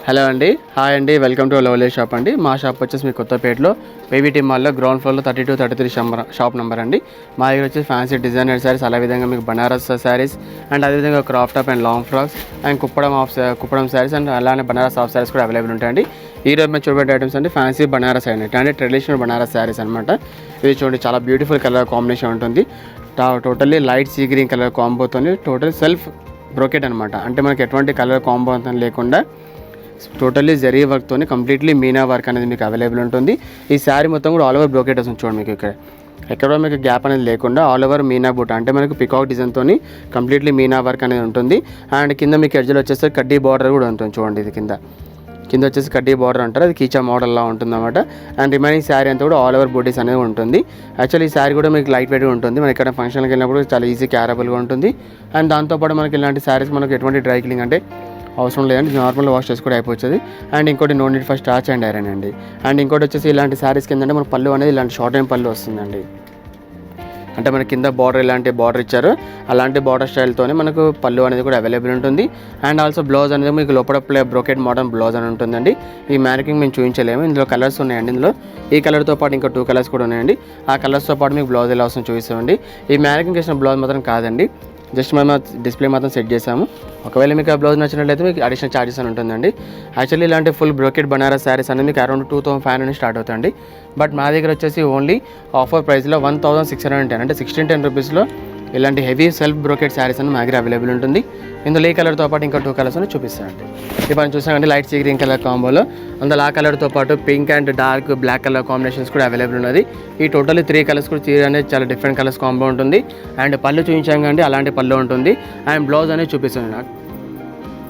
Hello అండి, hi అండి, welcome to lovely shop అండి. మా షాప్ వచ్చేసి మీ కొత్తపేటలో పీవీటీ మాల్లో గ్రౌండ్ ఫ్లోర్లో 32, 33 షాప్ నెంబర్ అండి. మా దగ్గర వచ్చేసి ఫ్యాన్సీ డిజైనర్ శారీస్, అదేవిధంగా మీకు బనారస్ శారీస్ అండ్ అదేవిధంగా crop top and long frocks and Kuppadam saris and అలానే బనారస్ హాఫ్ శారీస్ కూడా అవైలబుల్ ఉంటాయండి. ఈ రోజు మేము చూపెట్టే ఐటమ్స్ అంటే ఫ్యాన్సీ బనారస్ అంటే ట్రెడిషనల్ బనారస్ శారీస్ అనమాట. ఇది చూడండి, చాలా బ్యూటిఫుల్ కలర్ కాంబినేషన్ ఉంటుంది. Totally light sea green colour కాంబోతో టోటల్ సెల్ఫ్ బ్రోకెట్ అనమాట. అంటే మనకి ఎటువంటి కలర్ కాంబో లేకుండా టోటల్లీ జరీ వర్క్తో కంప్లీట్లీ మీనా వర్క్ అనేది మీకు అవైలబుల్ ఉంటుంది. ఈ శారీ మొత్తం కూడా ఆల్ ఓవర్ బ్రోకెట్ వస్తుంది. చూడండి, మీకు ఎక్కడ మీకు గ్యాప్ అనేది లేకుండా ఆల్ ఓవర్ మీనా బూట అంటే మనకు పికాక్ డిజైన్తో కంప్లీట్లీ మీనా వర్క్ అనేది ఉంటుంది. అండ్ కింద మీకు ఎడ్జ్లో వచ్చేసి కడ్డీ బార్డర్ కూడా ఉంటుంది. చూడండి, ఇది కింద వచ్చేసి కడ్డీ బార్డర్ అంటారు, అది కీచా మోడల్లా ఉంటుంది అనమాట. అండ్ రిమైనింగ్ శారీ అంతా కూడా ఆల్ ఓవర్ బూటీస్ అనేది ఉంటుంది. యాక్చువల్లీ ఈ శారీ కూడా మీకు లైట్ వెయిట్గా ఉంటుంది. మనకి ఇక్కడ ఫంక్షన్కి వెళ్ళినప్పుడు చాలా ఈజీ క్యారబుల్గా ఉంటుంది. అండ్ దాంతోపాటు మనకి ఇలాంటి శారీస్ మనకు ఎటువంటి డ్రై క్లీనింగ్ అంటే అవసరం లేదండి, నార్మల్ వాష్ చేసి కూడా అయిపోతుంది. అండ్ ఇంకోటి no need for starch and iron అండి. అండ్ ఇంకోటి వచ్చేసి ఇలాంటి శారీస్ కింద మన పళ్ళు అనేది ఇలాంటి షార్ట్ టైం పళ్ళు వస్తుందండి. అంటే మన కింద బార్డర్ ఇలాంటి బార్డర్ ఇచ్చారు, అలాంటి బార్డర్ స్టైల్తోనే మనకు పళ్ళు అనేది కూడా అవైలబుల్ ఉంటుంది. అండ్ ఆల్సో బ్లౌజ్ అనేది మీకు లోపల బ్రోకెట్ మోడల్ బ్లౌజ్ అని ఉంటుందండి. ఈ మ్యారికింగ్ మేము చూపించలేము, ఇందులో కలర్స్ ఉన్నాయండి. ఇందులో ఈ కలర్తో పాటు ఇంకా 2 కలర్స్ కూడా ఉన్నాయండి. ఆ కలర్స్తో పాటు మీకు బ్లౌజ్ ఎలా వస్తుందో చూపిస్తామండి. ఈ మ్యారికింగ్ చేసిన బ్లౌజ్ మాత్రం కాదండి, జస్ట్ మేము డిస్ప్లే మాత్రం సెట్ చేసాము. ఒకవేళ మీకు ఆ బ్లౌజ్ నచ్చినట్లయితే మీకు అడిషనల్ ఛార్జెస్ అని ఉంటుందండి. యాక్చువల్లీ ఇలాంటి ఫుల్ బ్రోకెట్ బనారస్ శారీస్ అనేది మీకు అరౌండ్ 2500 నుంచి స్టార్ట్ అవుతుంది. బట్ మా దగ్గర వచ్చేసి ఓన్లీ ఆఫర్ ప్రైస్లో 1610 అంటే 1610 రూపీస్లో ఇలాంటి హెవీ సెల్ఫ్ బ్రోకెట్ శారీస్ అని మా దగ్గర అవైలబుల్ ఉంటుంది. ఇందులో ఈ కలర్తో పాటు ఇంకా 2 కలర్స్ అని చూపిస్తానండి. ఇప్పుడు చూసామంటే లైట్ సీ గ్రీన్ కలర్ కాంబోలో అందులో ఆ కలర్తో పాటు pink and dark black colour combinations కూడా అవైలబుల్ ఉన్నది. ఈ టోటల్లీ 3 కలర్స్ కూడా చీర అనేది చాలా డిఫరెంట్ కలర్స్ కాంబో ఉంటుంది. అండ్ పళ్ళు చూపించాం కండి, అలాంటి పళ్ళు ఉంటుంది. అండ్ బ్లౌజ్ అనేది చూపిస్తుంది. నాకు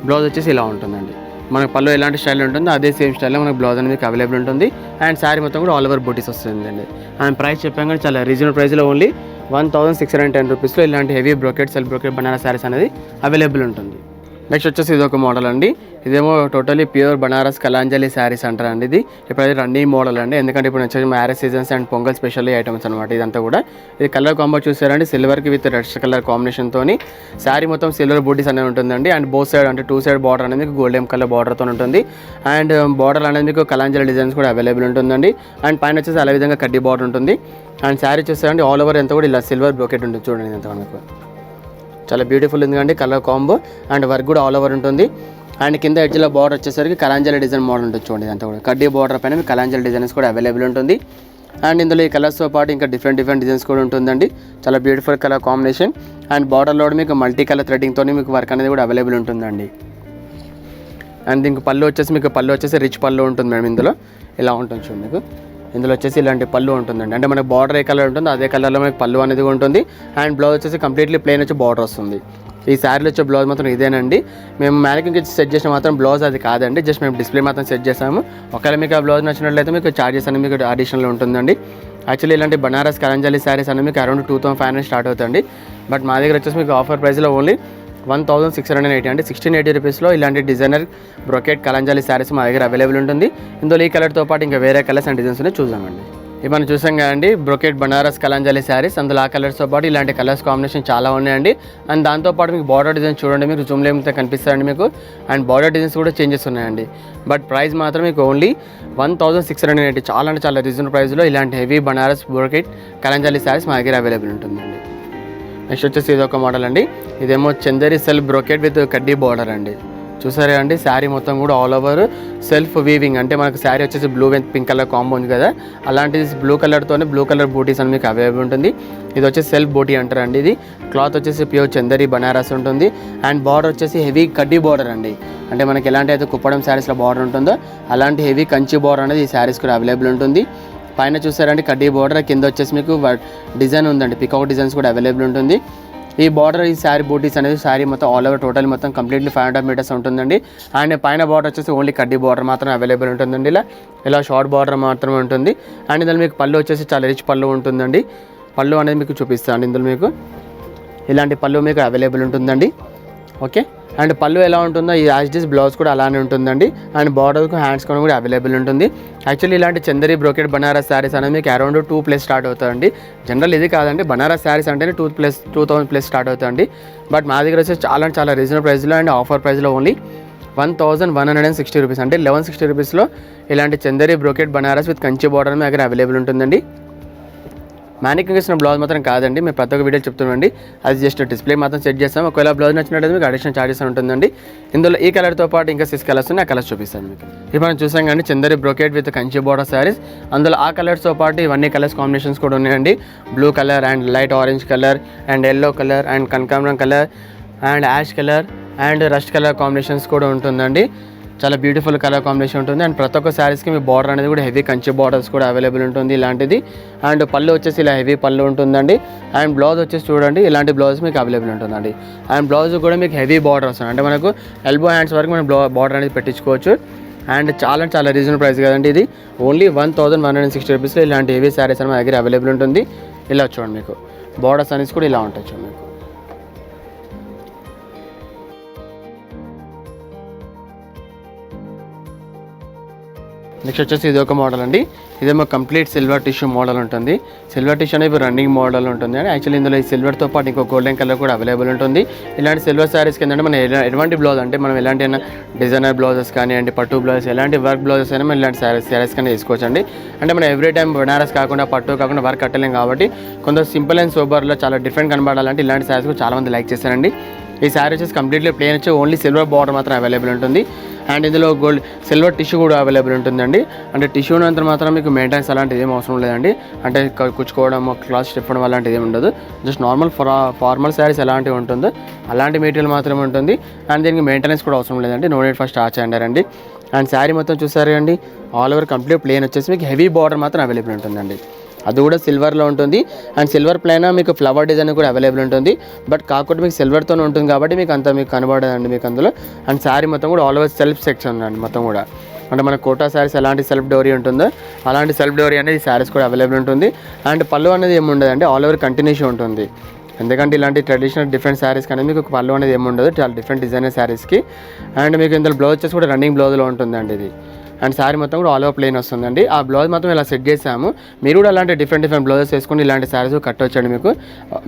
బ్లౌజ్ వచ్చేసి ఇలా ఉంటుందండి. మనకు పళ్ళు ఎలాంటి స్టైల్ ఉంటుందో అదే సేమ్ స్టైల్లో మనకు బ్లౌజ్ అనేది అవైలబుల్ ఉంటుంది. అండ్ శారీ మొత్తం కూడా ఆల్ ఓవర్ బూటీస్ వస్తుందండి. అండ్ ప్రైస్ చెప్పాం కానీ చాలా రీజనబుల్ ప్రైస్లో ఓన్లీ 1610 రూపీస్లో ఇలాంటి heavy brocade self brocade Banaras saris అనేది అవైలబుల్ ఉంటుంది. నెక్స్ట్ వచ్చేసి ఇది ఒక మోడల్ అండి. ఇదేమో టోటలీ ప్యూర్ బనారస్ కలాంజలి శారీస్ అంటారండి. ఇది ఇప్పుడు అది రన్నింగ్ మోడల్ అండి, ఎందుకంటే ఇప్పుడు వచ్చేసి marriage seasons and pongal special items అనమాట. ఇదంతా కూడా ఇది కలర్ కాంబో చూసారండి, సిల్వర్కి విత్ రెడ్ కలర్ కాంబినేషన్తో శారీ మొత్తం సిల్వర్ బూటీస్ అనేది ఉంటుందండి. అండ్ బోత్ సైడ్ అంటే 2 సైడ్ బార్డర్ అనేది మీకు గోల్డెన్ కలర్ బార్డర్తో ఉంటుంది. అండ్ బార్డర్ అనేది మీకు కలాంజలి డిజైన్స్ కూడా అవైలబుల్ ఉంటుందండి. అండ్ పైన వచ్చేసి అదే విధంగా కడ్డీ బార్డర్ ఉంటుంది. అండ్ శారీ చూసారండి ఆల్ ఓవర్ ఎంత కూడా ఇలా సిల్వర్ బ్రోకెట్ ఉంటుంది. చూడండి ఎంత మనకు చాలా బ్యూటిఫుల్ ఎందుకంటే కలర్ కాంబో. అండ్ వర్క్ కూడా ఆల్ ఓవర్ ఉంటుంది. అండ్ కింద ఎడ్జ్లో బార్డర్ వచ్చేసరికి కలాంజలి డిజైన్ మోడల్ ఉంటుంది. చూడండి అంతా కూడా కడ్డీ బార్డర్ పైన మీకు కలాంజలి డిజైన్స్ కూడా అవైలబుల్ ఉంటుంది. అండ్ ఇందులో ఈ కలర్స్తో పాటు ఇంకా డిఫరెంట్ డిజైన్స్ కూడా ఉంటుందండి. చాలా బ్యూటిఫుల్ కలర్ కాంబినేషన్. అండ్ బార్డర్లో మీకు మల్టీ కలర్ థ్రెడ్డింగ్తో మీకు వర్క్ అనేది కూడా అవైలబుల్ ఉంటుందండి. అండ్ దీనికి పళ్ళు వచ్చేసి రిచ్ పళ్ళు ఉంటుంది మేడం. ఇందులో ఇలా ఉంటుంది చూడండి, మీకు ఇందులో వచ్చేసి ఇలాంటి పళ్ళు ఉంటుందండి. అంటే మనకు బార్డర్ ఏ కలర్ ఉంటుందో అదే కలర్లో మనకి పళ్ళు అనేది ఉంటుంది. అండ్ బ్లౌజ్ వచ్చేసి కంప్లీట్లీ ప్లెయిన్ వచ్చి బార్డర్ వస్తుంది. ఈ శారీలో వచ్చే బ్లౌజ్ మాత్రం ఇదేనండి. మేము మ్యానికింగ్ సెట్ చేసిన మాత్రం బ్లౌజ్ అది కాదండి, జస్ట్ మేము డిస్ప్లే మాత్రం సెట్ చేసాము. ఒకవేళ మీకు ఆ బ్లౌజ్ నచ్చినట్లయితే మీకు ఛార్జెస్ అనేది మీకు అడిషనల్ ఉంటుందండి. యాక్చువల్లీ ఇలాంటి బనారస్ కలంజలి శారీస్ అనేది మీకు అరౌండ్ 2500 స్టార్ట్ అవుతుంది. బట్ మా దగ్గర వచ్చేసి మీకు ఆఫర్ ప్రైస్లో ఓన్లీ 1680 అంటే 1680 రూపీస్లో ఇలాంటి డిజైనర్ బ్రోకెట్ కలంజలి శారీస్ మా దగ్గర అవైలబుల్ ఉంటుంది. ఇందులో ఈ కలర్తో పాటు ఇంకా వేరే కలర్స్ అండ్ డిజైన్స్ చూద్దామండి. ఇవి మనం చూసాం కదండి బ్రోకెట్ బనారస్ కలంజలి శారీస్. అందులో ఆ కలర్స్తో పాటు ఇలాంటి కలర్స్ కాంబినేషన్ చాలా ఉన్నాయండి. అండ్ దాంతోపాటు మీకు బార్డర్ డిజైన్ చూడండి, మీకు జూమ్లో ఏమైతే కనిపిస్తాయండి మీకు. అండ్ బార్డర్ డిజైన్స్ కూడా చేంజెస్ ఉన్నాయండి. బట్ ప్రైస్ మాత్రం మీకు ఓన్లీ 1680, చాలా అంటే చాలా రీజనబుల్ ప్రైస్లో ఇలాంటి హెవీ బనారస్ బ్రోకెట్ కలంజలి శారీస్ మా దగ్గర అవైలబుల్ ఉంటుందండి. నెక్స్ట్ వచ్చేసి ఇది ఒక మోడల్ అండి. ఇదేమో చందేరి సెల్ఫ్ బ్రోకెట్ విత్ కడ్డీ బార్డర్ అండి. చూసారా అండి, శారీ మొత్తం కూడా ఆల్ ఓవర్ సెల్ఫ్ వీవింగ్. అంటే మనకు శారీ వచ్చేసి blue with pink colour combo ఉంది కదా, అలాంటి బ్లూ కలర్తోనే బ్లూ కలర్ బూటీస్ అని మీకు అవైలబుల్ ఉంటుంది. ఇది వచ్చేసి సెల్ఫ్ బూటీ అంటారండి. ఇది క్లాత్ వచ్చేసి ప్యూర్ చందేరి బనారస్ ఉంటుంది. అండ్ బార్డర్ వచ్చేసి హెవీ కడ్డీ బార్డర్ అండి. అంటే మనకి ఎలాంటి అయితే కుప్పడం శారీస్లో బార్డర్ ఉంటుందో అలాంటి హెవీ కంచి బార్డర్ అనేది ఈ శారీస్ కూడా అవైలబుల్ ఉంటుంది. పైన చూసారంటే కడ్డీ బార్డర్, కింద వచ్చేసి మీకు డిజైన్ ఉందండి, పికాక్ డిజైన్స్ కూడా అవైలబుల్ ఉంటుంది. ఈ బార్డర్ ఈ శారీ బూటీస్ అనేది శారీ మొత్తం ఆల్ ఓవర్ టోటల్ మొత్తం కంప్లీట్లీ 500 మీటర్స్ ఉంటుందండి. అండ్ పైన బార్డర్ వచ్చేసి ఓన్లీ కడ్డీ బార్డర్ మాత్రం అవైలబుల్ ఉంటుందండి. ఇలా షార్ట్ బార్డర్ మాత్రమే ఉంటుంది. అండ్ ఇందులో మీకు పళ్ళు వచ్చేసి చాలా రిచ్ పళ్ళు ఉంటుందండి. పళ్ళు అనేది మీకు చూపిస్తాను. ఇందులో మీకు ఇలాంటి పళ్ళు మీకు అవైలబుల్ ఉంటుందండి. ఓకే, అండ్ పళ్ళు ఎలా ఉంటుందో ఈ యాజ్ బ్లౌజ్ కూడా అలానే ఉంటుందండి. అండ్ బార్డర్కు హ్యాండ్స్ కూడా అవైలబుల్ ఉంటుంది. యాక్చువల్లీ ఇలాంటి చందేరి బ్రోకెట్ బనారస్ శారీస్ అనేది మీకు అరౌండ్ 2+ స్టార్ట్ అవుతాయండి. జనరల్ ఇది కాదండి, బనారస్ శారీస్ అంటేనే 2000+ స్టార్ట్ అవుతాయండి. బట్ మా దగ్గర వచ్చేసి చాలా రీజనబుల్ ప్రైస్లో అండ్ ఆఫర్ ప్రైస్లో ఓన్లీ 1160 రూపీస్, అంటే 1160 రూపీస్లో ఇలాంటి Chanderi brocade Banaras with Kanchi border మీ దగ్గర అవైలబుల్ ఉంటుందండి. మ్యానికింగ్ ఇచ్చిన బ్లౌజ్ మాత్రం కాదండి, మేము ప్రతి ఒక్క వీడియో చెప్తున్నాండి, అది జస్ట్ డిస్ప్లే మాత్రం సెట్ చేస్తాం. ఒకవేళ బ్లౌజ్ నచ్చినట్లయితే మీకు అడిషనల్ చార్జెస్ ఉంటుందండి. ఇందులో ఈ కలర్తో పాటు ఇంకా 6 కలర్స్ ఉన్నాయి, ఆ కలర్స్ చూపిస్తాను మీకు. ఇప్పుడు మనం చూసాం కానీ Chanderi brocade with Kanchi border saris, అందులో ఆ కలర్స్తో పాటు ఇవన్నీ కలర్స్ కాంబినేషన్స్ కూడా ఉన్నాయండి. Blue colour and light orange colour and yellow colour and కనకాంబరం colour and ash colour and rust colour combinations కూడా ఉంటుందండి. చాలా బ్యూటిఫుల్ కలర్ కాంబినేషన్ ఉంటుంది. అండ్ ప్రతి ఒక్క శారీస్కి మీ బార్డర్ అనేది కూడా హెవీ కంచి బార్డర్స్ కూడా అవైలబుల్ ఉంటుంది ఇలాంటిది. అండ్ పళ్ళు వచ్చేసి ఇలా హెవీ పళ్ళు ఉంటుందండి. అండ్ బ్లౌజ్ వచ్చేసి చూడండి ఇలాంటి బ్లౌజ్ మీకు అవైలబుల్ ఉంటుందండి. అండ్ బ్లౌజ్ కూడా మీకు హెవీ బార్డర్ వస్తుంది, అంటే మనకు ఎల్బో హ్యాండ్స్ వరకు మనం బార్డర్ అనేది పెట్టించుకోవచ్చు. అండ్ చాలా రీజనబుల్ ప్రైస్ కదండి ఇది. ఓన్లీ 1160 రూపీస్లో ఇలాంటి హెవీ శారీస్ అని మన దగ్గర అవైలబుల్ ఉంటుంది. ఇలా చూడండి మీకు బార్డర్స్ అనేసి కూడా ఇలా ఉంటాయి చూడండి మీకు. నెక్స్ట్ వచ్చేసి ఇది ఒక మోడల్ అండి, ఇదేమో కంప్లీట్ సిల్వర్ టిష్యూ మోడల్ ఉంటుంది. సిల్వర్ టిష్యూ అనేది రన్నింగ్ మోడల్ ఉంటుంది అండి. యాక్చువల్లీ ఇందులో ఈ సిల్వర్తో పాటు ఇంకో గోల్డెన్ కలర్ కూడా అవైలబుల్ ఉంటుంది. ఇలాంటి సిల్వర్ శారీస్కి ఏంటంటే మనం ఎటువంటి బ్లౌజ్ అంటే మనం ఎలాంటి డిజైనర్ బ్లౌజెస్ కానివ్వండి, పట్టు బ్లౌజెస్, ఎలాంటి వర్క్ బ్లౌజెస్ అయినా మనం ఇలాంటి శారీస్ కానీ తీసుకోవచ్చు అండి. అంటే మనం ఎవ్రీ టైం బనారస్ కాకుండా పట్టు కాకుండా వర్క్ కట్టలేం కాబట్టి కొంత సింపుల్ అండ్ సోబర్లో చాలా డిఫరెంట్ కనబడాలంటే ఇలాంటి శారీస్ కూడా చాలామంది లైక్ చేస్తారండి. ఈ శారీ వచ్చేసి కంప్లీట్లీ ప్లేన్ వచ్చి ఓన్లీ సిల్వర్ బార్డర్ మాత్రం అవైలబుల్ ఉంటుంది. అండ్ ఇందులో సిల్వర్ టిష్యూ కూడా అవైలబుల్ ఉంటుందండి. అంటే టిష్యూ అంతా మాత్రం మీకు మెయింటెనెన్స్ అలాంటిది ఏం అవసరం లేదండి. అంటే కుచ్చుకోవడం, క్లాత్ స్టిఫ్డం అలాంటిది ఏమి ఉండదు. జస్ట్ నార్మల్ ఫార్మల్ శారీస్ ఎలాంటివి ఉంటుందో అలాంటి మెటీరియల్ మాత్రమే ఉంటుంది. అండ్ దీనికి మెయింటెనెన్స్ కూడా అవసరం లేదండి, నో నీడ్ ఫర్ స్టార్చ్ అండి. అండ్ శారీ మొత్తం చూసారు అండి ఆల్ ఓవర్ కంప్లీట్ ప్లేన్ వచ్చేసి మీకు హెవీ బార్డర్ మాత్రం అవైలబుల్ ఉంటుందండి. అది కూడా సిల్వర్లో ఉంటుంది. అండ్ సిల్వర్ ప్లైన్ మీకు ఫ్లవర్ డిజైన్ కూడా అవైలబుల్ ఉంటుంది. బట్ కాకుండా మీకు సిల్వర్తోనే ఉంటుంది కాబట్టి మీకు అంత మీకు కనబడదండి మీకు అందులో. అండ్ శారీ మొత్తం కూడా ఆల్ ఓవర్ సెల్ఫ్ సెక్షన్ అండి మొత్తం కూడా. అంటే మన కోటా శారీస్ ఎలాంటి సెల్ఫ్ డోరీ ఉంటుందో అలాంటి సెల్ఫ్ డోరీ అనేది ఈ శారీస్ కూడా అవైలబుల్ ఉంటుంది. అండ్ పళ్ళు అనేది ఏమి ఉండదండి, ఆల్ ఓవర్ కంటిన్యూషన్ ఉంటుంది. ఎందుకంటే ఇలాంటి ట్రెడిషనల్ డిఫరెంట్ శారీస్ కానీ మీకు పళ్ళు అనేది ఏమి ఉండదు, చాలా డిఫరెంట్ డిజైనర్ శారీస్కి. అండ్ మీకు ఇందులో బ్లౌజ్ వచ్చేసి కూడా రన్నింగ్ బ్లౌజ్లో ఉంటుందండి ఇది. అండ్ శారీ మొత్తం కూడా ఆల్ ఓవర్ ప్లేన్ వస్తుందండి. ఆ బ్లౌజ్ మొత్తం ఇలా సెట్ చేసాము. మీరు కూడా అలాంటి డిఫరెంట్ బ్లౌజెస్ వేసుకొని ఇలాంటి శారీస్ కట్టవచ్చండి మీకు.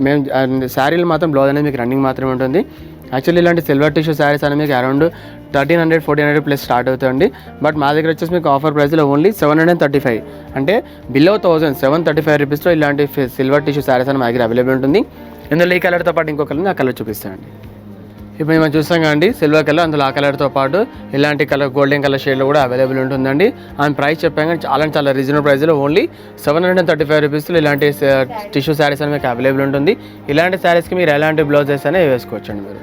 మేము శారీలు మాత్రం బ్లౌజ్ అనేది మీకు రన్నింగ్ మాత్రమే ఉంటుంది. యాక్చువల్లీ ఇలాంటి సిల్వర్ టిష్యూ శారీస్ అనేది మీకు అరౌండ్ 1300-1400 ప్లస్ స్టార్ట్ అవుతుంది. బట్ మా దగ్గర వచ్చేసి మీకు ఆఫర్ ప్రైస్లో ఓన్లీ 735, అంటే బిలో 1000, 735 రూపీస్లో ఇలాంటి సిల్వర్ టిష్యూ శారీస్ అని మా దగ్గర అవైలబుల్ ఉంటుంది. ఇందులో ఈ కలర్తో పాటు ఇంకో కలర్ ఆ కలర్ చూపిస్తానండి. ఇప్పుడు మనం చూస్తాం కదండి సిల్వర్ కలర్, అందులో ఆ కలర్తో పాటు ఇలాంటి కలర్ గోల్డెన్ కలర్ షేడ్లో కూడా అవైలబుల్ ఉంటుందండి. అండ్ ప్రైస్ చెప్పాం కానీ చాలా రీజనబుల్ ప్రైస్లో ఓన్లీ 735 రూపీస్లో ఇలాంటి టిష్యూ శారీస్ అని మీకు అవైలబుల్ ఉంటుంది. ఇలాంటి శారీస్కి మీరు ఎలాంటి బ్లౌజెస్ అనేవి వేసుకోవచ్చండి మీరు.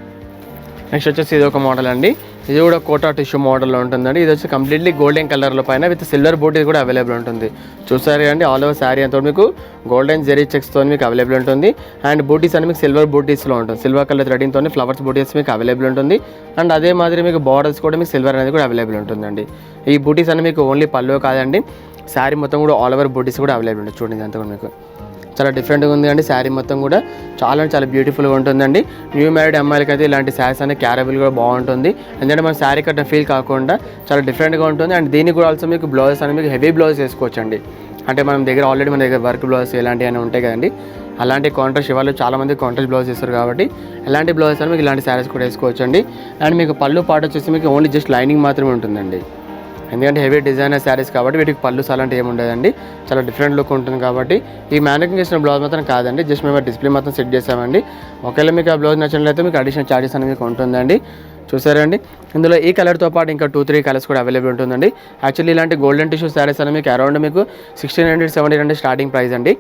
నెక్స్ట్ వచ్చేసి ఇది ఒక మోడల్ అండి, ఇది కూడా కోటా టిష్యూ మోడల్లో ఉంటుందండి. ఇది వచ్చి కంప్లీట్లీ గోల్డెన్ కలర్లో పైన విత్ సిల్వర్ బూటీ కూడా అవైలబుల్ ఉంటుంది. చూసారు అండి ఆల్ ఓవర్ శారీ అంతా మీకు గోల్డెన్ జెరీ చెక్స్తో మీకు అవైలబుల్ ఉంటుంది. అండ్ బూటీస్ అని మీకు సిల్వర్ బూటీస్లో ఉంటుంది, సిల్వర్ కలర్ థ్రెడింగ్తో ఫ్లవర్స్ బూటీస్ మీకు అవైలబుల్ ఉంటుంది. అండ్ అదే మాదిరి మీకు బార్డర్స్ కూడా మీకు సిల్వర్ అనేది కూడా అవైలబుల్ ఉంటుందండి. ఈ బూటీస్ అని మీకు ఓన్లీ పళ్ళు కాదండి, శారీ మొత్తం కూడా ఆల్ ఓవర్ బూటీస్ కూడా అవైలబుల్ ఉంటుంది. చూడండి అంతా కూడా మీకు చాలా డిఫరెంట్గా ఉంది అండి. శారీ మొత్తం కూడా చాలా బ్యూటిఫుల్గా ఉంటుందండి. న్యూ మ్యారీడ్ అమ్మాయిలకి అయితే ఇలాంటి శారీస్ అనేది క్యారబుల్ కూడా బాగుంటుంది. ఎందుకంటే మన శారీ కట్టిన ఫీల్ కాకుండా చాలా డిఫరెంట్గా ఉంటుంది. అండ్ దీనికి కూడా ఆల్సో మీకు బ్లౌజెస్ అనేది మీకు హెవీ బ్లౌజ్ వేసుకోవచ్చండి. అంటే మన దగ్గర వర్క్ బ్లౌజెస్ ఇలాంటివి అని ఉంటాయి కదండి, అలాంటి కాంట్రాస్ట్ ఇవాళ చాలామంది కాంట్రాస్ట్ బ్లౌజ్ చేస్తారు కాబట్టి ఎలాంటి బ్లౌజెస్ అని మీకు ఇలాంటి శారీస్ కూడా వేసుకోవచ్చండి. అండ్ మీకు పళ్ళు పాటు వచ్చేసి మీకు ఓన్లీ జస్ట్ లైనింగ్ మాత్రమే ఉంటుందండి. ఎందుకంటే హెవీ డిజైనర్ శారీస్ కాబట్టి వీటికి పళ్ళు అలాంటి ఏమి ఉండదండి, చాలా డిఫరెంట్ లుక్ ఉంటుంది కాబట్టి. ఈ మ్యానుఫ్యాక్చరింగ్ చేసిన బ్లౌజ్ మాత్రం కాదండి, జస్ట్ మేము డిస్ప్లే మాత్రం సెట్ చేసామండి. ఒకవేళ మీకు ఆ బ్లౌజ్ నచ్చినట్లయితే మీకు అడిషనల్ ఛార్జెస్ అనేది మీకు ఉంటుందండి. చూసారండి ఇందులో ఈ కలర్తో పాటు ఇంకా 2-3 కలర్స్ కూడా అవైలబుల్ ఉంటుందండి. యాక్చువల్లీ ఇలాంటి గోల్డెన్ టిష్యూ శారీస్ అనేది మీకు అరౌండ్ మీకు 1600-1700 స్టార్టింగ్ ప్రైస్ అండి.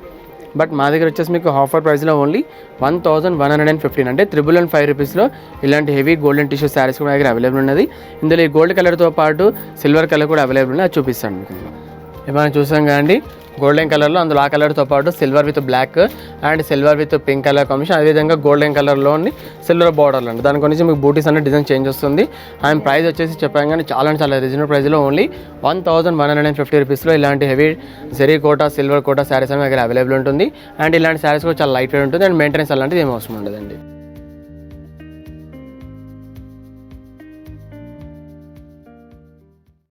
బట్ మా దగ్గర వచ్చేసి మీకు ఆఫర్ ప్రైస్లో ఓన్లీ 1115, అంటే 555 రూపీస్లో ఇలాంటి హెవీ గోల్డెన్ టిష్యూ శారీస్ కూడా దగ్గర అవైలబుల్ ఉన్నది. ఇందులో ఈ గోల్డ్ కలర్తో పాటు సిల్వర్ కలర్ కూడా అవైలబుల్ ఉంది, అది చూపిస్తాను మీకు. ఇప్పుడు మనం చూసాం కదండి గోల్డెన్ కలర్లో, అందులో ఆ కలర్తో పాటు silver with black and silver with pink colour combination, అదేవిధంగా గోల్డెన్ కలర్లోని సిల్వర్ బార్డర్లు అండి. దాని గురించి మీకు బూటీస్ అనే డిజైన్ చేంజ్ వస్తుంది. అండ్ ప్రైస్ వచ్చేసి చెప్పాం కానీ చాలా రీజనబుల్ ప్రైస్లో ఓన్లీ 1150 రూపీస్లో ఇలాంటి హెవీ జెరీ కోటా సిల్వర్ కోటా శారీస్ అనేది దగ్గర అవైలబుల్ ఉంటుంది. అండ్ ఇలాంటి శారీస్ కూడా చాలా లైట్ వెయిట్ ఉంటుంది. అండ్ మెయింటెనెన్స్ అలాంటిది ఏం అవసరం ఉండదండి.